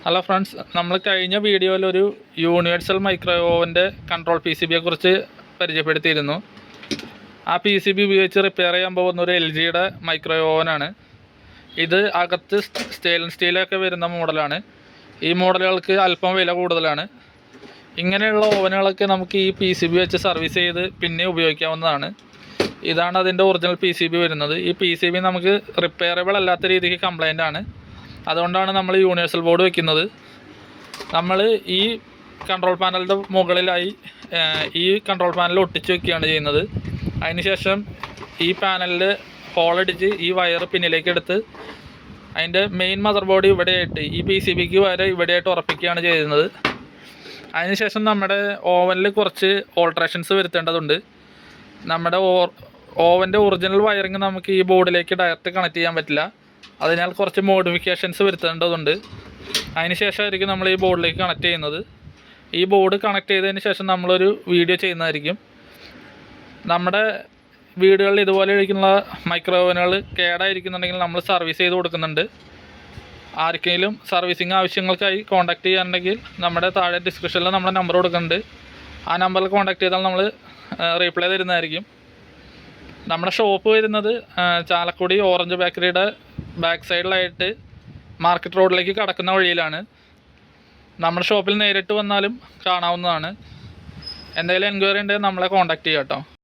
Hello friends, നമ്മൾ കഴിഞ്ഞ വീഡിയോയിൽ ഒരു യൂണിവേഴ്സൽ മൈക്രോവേവിൻ്റെ കൺട്രോൾ പി സി ബിയെ കുറിച്ച് പരിചയപ്പെടുത്തിയിരുന്നു. ആ പി സി ബി ഉപയോഗിച്ച് റിപ്പയർ ചെയ്യാൻ പോകുന്ന ഒരു LGയുടെ മൈക്രോവേവ് ഓവനാണ് ഇത്. അകത്ത് സ്റ്റെയിൻലെസ് സ്റ്റീലൊക്കെ വരുന്ന മോഡലാണ്. ഈ മോഡലുകൾക്ക് അല്പം വില കൂടുതലാണ്. ഇങ്ങനെയുള്ള ഓവനുകളൊക്കെ നമുക്ക് ഈ പി സി ബി വെച്ച് സർവീസ് ചെയ്ത് പിന്നെ ഉപയോഗിക്കാവുന്നതാണ്. ഇതാണ് അതിൻ്റെ ഒറിജിനൽ പി സി ബി വരുന്നത്. ഈ പി സി ബി നമുക്ക് റിപ്പയറബിൾ അല്ലാത്ത രീതിക്ക് കംപ്ലൈൻ്റ് ആണ്. അതുകൊണ്ടാണ് നമ്മൾ യൂണിവേഴ്സൽ ബോർഡ് വെക്കുന്നത്. നമ്മൾ ഈ കൺട്രോൾ പാനലിൻ്റെ മുകളിലായി ഈ കൺട്രോൾ പാനൽ ഒട്ടിച്ച് വെക്കുകയാണ് ചെയ്യുന്നത്. അതിനുശേഷം ഈ പാനലിൽ ഹോളടിച്ച് ഈ വയർ പിന്നിലേക്ക് എടുത്ത് അതിൻ്റെ മെയിൻ മദർ ബോർഡ് ഇവിടെയായിട്ട് ഈ പി സി ബിക്ക് വരെ ഇവിടെയായിട്ട് ഉറപ്പിക്കുകയാണ് ചെയ്യുന്നത്. അതിനുശേഷം നമ്മുടെ ഓവനിൽ കുറച്ച് ഓൾട്രേഷൻസ് വരുത്തേണ്ടതുണ്ട്. നമ്മുടെ ഓവൻ്റെ ഒറിജിനൽ വയറിങ് നമുക്ക് ഈ ബോർഡിലേക്ക് ഡയറക്റ്റ് കണക്ട് ചെയ്യാൻ പറ്റില്ല. അതിനാൽ കുറച്ച് മോഡിഫിക്കേഷൻസ് വരുത്തേണ്ടതുണ്ട്. അതിന് ശേഷമായിരിക്കും നമ്മൾ ഈ ബോർഡിലേക്ക് കണക്ട് ചെയ്യുന്നത്. ഈ ബോർഡ് കണക്ട് ചെയ്തതിന് ശേഷം നമ്മളൊരു വീഡിയോ ചെയ്യുന്നതായിരിക്കും. നമ്മുടെ വീടുകളിൽ ഇതുപോലെ ഇരിക്കുന്ന മൈക്രോവേവുകൾ കേടായിരിക്കുന്നുണ്ടെങ്കിൽ നമ്മൾ സർവീസ് ചെയ്ത് കൊടുക്കുന്നുണ്ട്. ആർക്കെങ്കിലും സർവീസിങ് ആവശ്യങ്ങൾക്കായി കോൺടാക്ട് ചെയ്യാനുണ്ടെങ്കിൽ നമ്മുടെ താഴെ ഡിസ്ക്രിപ്ഷനിൽ നമ്മുടെ നമ്പർ കൊടുക്കുന്നുണ്ട്. ആ നമ്പറിൽ കോൺടാക്ട് ചെയ്താൽ നമ്മൾ റീപ്ലൈ തരുന്നതായിരിക്കും. നമ്മുടെ ഷോപ്പ് വരുന്നത് ചാലക്കുടി ഓറഞ്ച് ബേക്കറിയുടെ ബാക്ക് സൈഡിലായിട്ട് മാർക്കറ്റ് റോഡിലേക്ക് കടക്കുന്ന വഴിയിലാണ്. നമ്മുടെ ഷോപ്പിൽ നേരിട്ട് വന്നാലും കാണാവുന്നതാണ്. എന്തെങ്കിലും എൻക്വയറി ഉണ്ടെങ്കിൽ നമ്മളെ കോൺടാക്ട് ചെയ്യാം കേട്ടോ.